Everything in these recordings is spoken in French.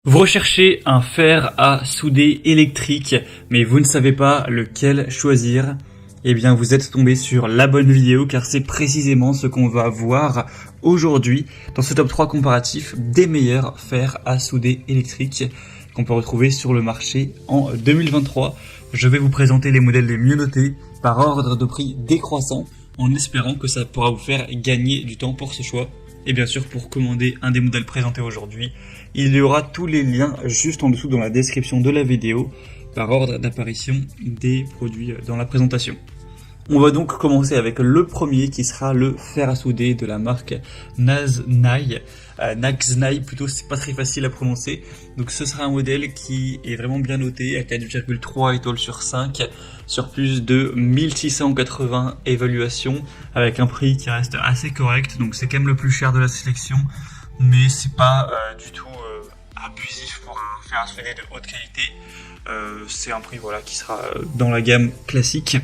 Vous recherchez un fer à souder électrique, mais vous ne savez pas lequel choisir. Eh bien, vous êtes tombé sur la bonne vidéo car c'est précisément ce qu'on va voir aujourd'hui dans ce top 3 comparatif des meilleurs fers à souder électriques qu'on peut retrouver sur le marché en 2023. Je vais vous présenter les modèles les mieux notés par ordre de prix décroissant en espérant que ça pourra vous faire gagner du temps pour ce choix. Et bien sûr, pour commander un des modèles présentés aujourd'hui, il y aura tous les liens juste en dessous dans la description de la vidéo par ordre d'apparition des produits dans la présentation. On va donc commencer avec le premier qui sera le fer à souder de la marque Naxnai. Naxnai plutôt, c'est pas très facile à prononcer. Donc ce sera un modèle qui est vraiment bien noté à 4,3 étoiles sur 5 sur plus de 1680 évaluations avec un prix qui reste assez correct. Donc c'est quand même le plus cher de la sélection, mais c'est pas du tout abusif pour un fer à souder de haute qualité. C'est un prix qui sera dans la gamme classique.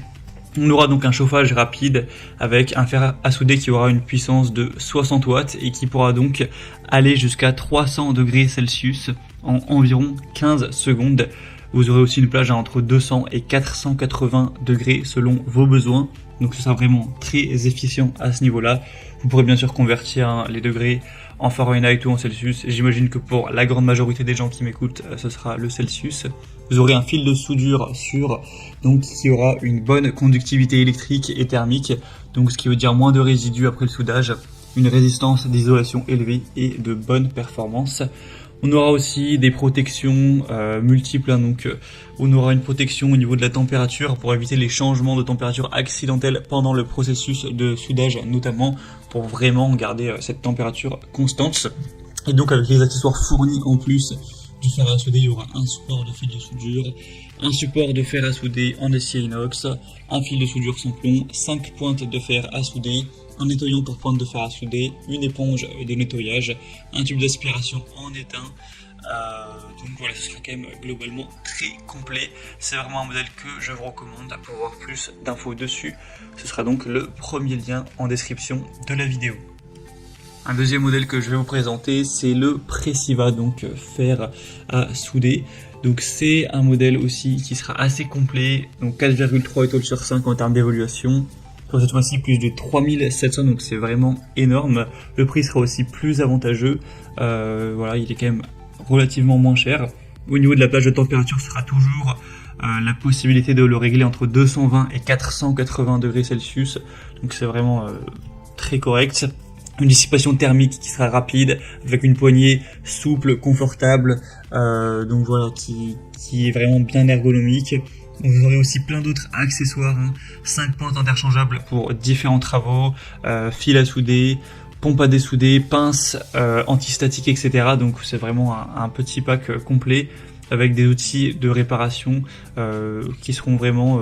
On aura donc un chauffage rapide avec un fer à souder qui aura une puissance de 60 watts et qui pourra donc aller jusqu'à 300 degrés Celsius en environ 15 secondes. Vous aurez aussi une plage entre 200 et 480 degrés selon vos besoins. Donc ce sera vraiment très efficient à ce niveau-là. Vous pourrez bien sûr convertir les degrés en Fahrenheit ou en Celsius. J'imagine que pour la grande majorité des gens qui m'écoutent, ce sera le Celsius. Vous aurez un fil de soudure sûr, donc qui aura une bonne conductivité électrique et thermique, donc ce qui veut dire moins de résidus après le soudage, une résistance d'isolation élevée et de bonnes performances. On aura aussi des protections multiples, donc on aura une protection au niveau de la température pour éviter les changements de température accidentels pendant le processus de soudage, notamment pour vraiment garder cette température constante. Et donc avec les accessoires fournis en plus du fer à souder, il y aura un support de fil de soudure, un support de fer à souder en acier inox, un fil de soudure sans plomb, 5 pointes de fer à souder, un nettoyant pour pointe de fer à souder, une éponge de nettoyage, un tube d'aspiration en étain. Donc voilà, ce sera quand même globalement très complet. C'est vraiment un modèle que je vous recommande. Pour avoir plus d'infos dessus, ce sera donc le premier lien en description de la vidéo. Un deuxième modèle que je vais vous présenter, c'est le Preciva, donc fer à souder. Donc c'est un modèle aussi qui sera assez complet, donc 4,3 étoiles sur 5 en termes d'évaluation. Pour cette fois-ci, plus de 3700, donc c'est vraiment énorme. Le prix sera aussi plus avantageux. Il est quand même relativement moins cher. Au niveau de la plage de température, ce sera toujours la possibilité de le régler entre 220 et 480 degrés Celsius. Donc c'est vraiment très correct. Une dissipation thermique qui sera rapide, avec une poignée souple, confortable, qui est vraiment bien ergonomique. Vous aurez aussi plein d'autres accessoires, 5 pointes interchangeables pour différents travaux, fil à souder, pompe à dessouder, pince antistatique, etc. Donc c'est vraiment un petit pack complet avec des outils de réparation qui seront vraiment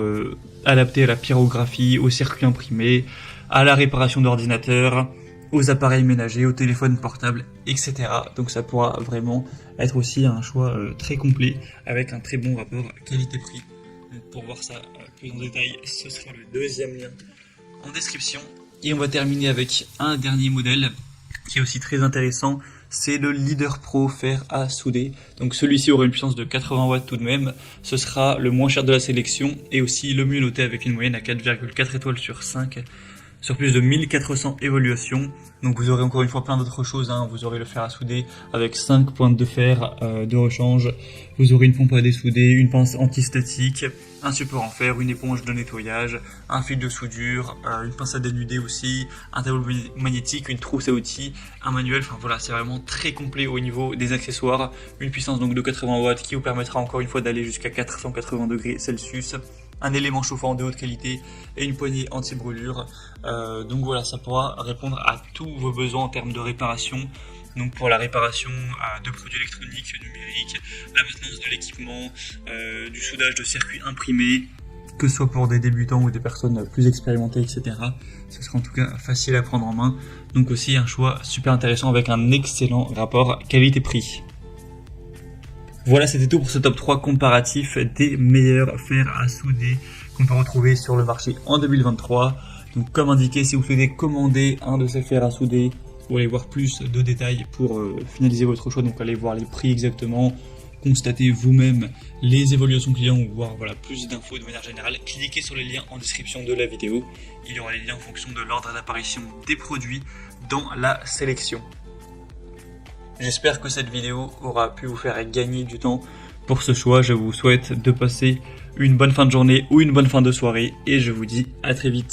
adaptés à la pyrographie, au circuit imprimé, à la réparation d'ordinateurs, aux appareils ménagers, aux téléphones portables, etc. Donc ça pourra vraiment être aussi un choix très complet avec un très bon rapport qualité-prix. Donc pour voir ça plus en détail, ce sera le deuxième lien en description. Et on va terminer avec un dernier modèle qui est aussi très intéressant, c'est le Leader Pro fer à souder. Donc celui-ci aura une puissance de 80 watts tout de même, ce sera le moins cher de la sélection et aussi le mieux noté avec une moyenne à 4,4 étoiles sur 5. Sur plus de 1400 évaluations. Donc vous aurez encore une fois plein d'autres choses, Vous aurez le fer à souder avec 5 pointes de fer de rechange. Vous aurez une pompe à dessouder, une pince antistatique, un support en fer, une éponge de nettoyage, un fil de soudure, une pince à dénuder aussi, un tableau magnétique, une trousse à outils, un manuel. Enfin voilà, c'est vraiment très complet au niveau des accessoires. Une puissance donc de 80 watts qui vous permettra encore une fois d'aller jusqu'à 480 degrés Celsius. Un élément chauffant de haute qualité et une poignée anti-brûlure. Donc voilà, ça pourra répondre à tous vos besoins en termes de réparation. Donc pour la réparation de produits électroniques, numériques, la maintenance de l'équipement, du soudage de circuits imprimés, que ce soit pour des débutants ou des personnes plus expérimentées, etc. Ce sera en tout cas facile à prendre en main. Donc aussi un choix super intéressant avec un excellent rapport qualité-prix. Voilà, c'était tout pour ce top 3 comparatif des meilleurs fers à souder qu'on peut retrouver sur le marché en 2023. Donc comme indiqué, si vous souhaitez commander un de ces fers à souder, Vous allez voir plus de détails pour finaliser votre choix, donc allez voir les prix exactement, constatez vous-même les évaluations clients ou voir voilà, plus d'infos de manière générale. Cliquez sur les liens en description de la vidéo, il y aura les liens en fonction de l'ordre d'apparition des produits dans la sélection. J'espère que cette vidéo aura pu vous faire gagner du temps pour ce choix. Je vous souhaite de passer une bonne fin de journée ou une bonne fin de soirée et je vous dis à très vite.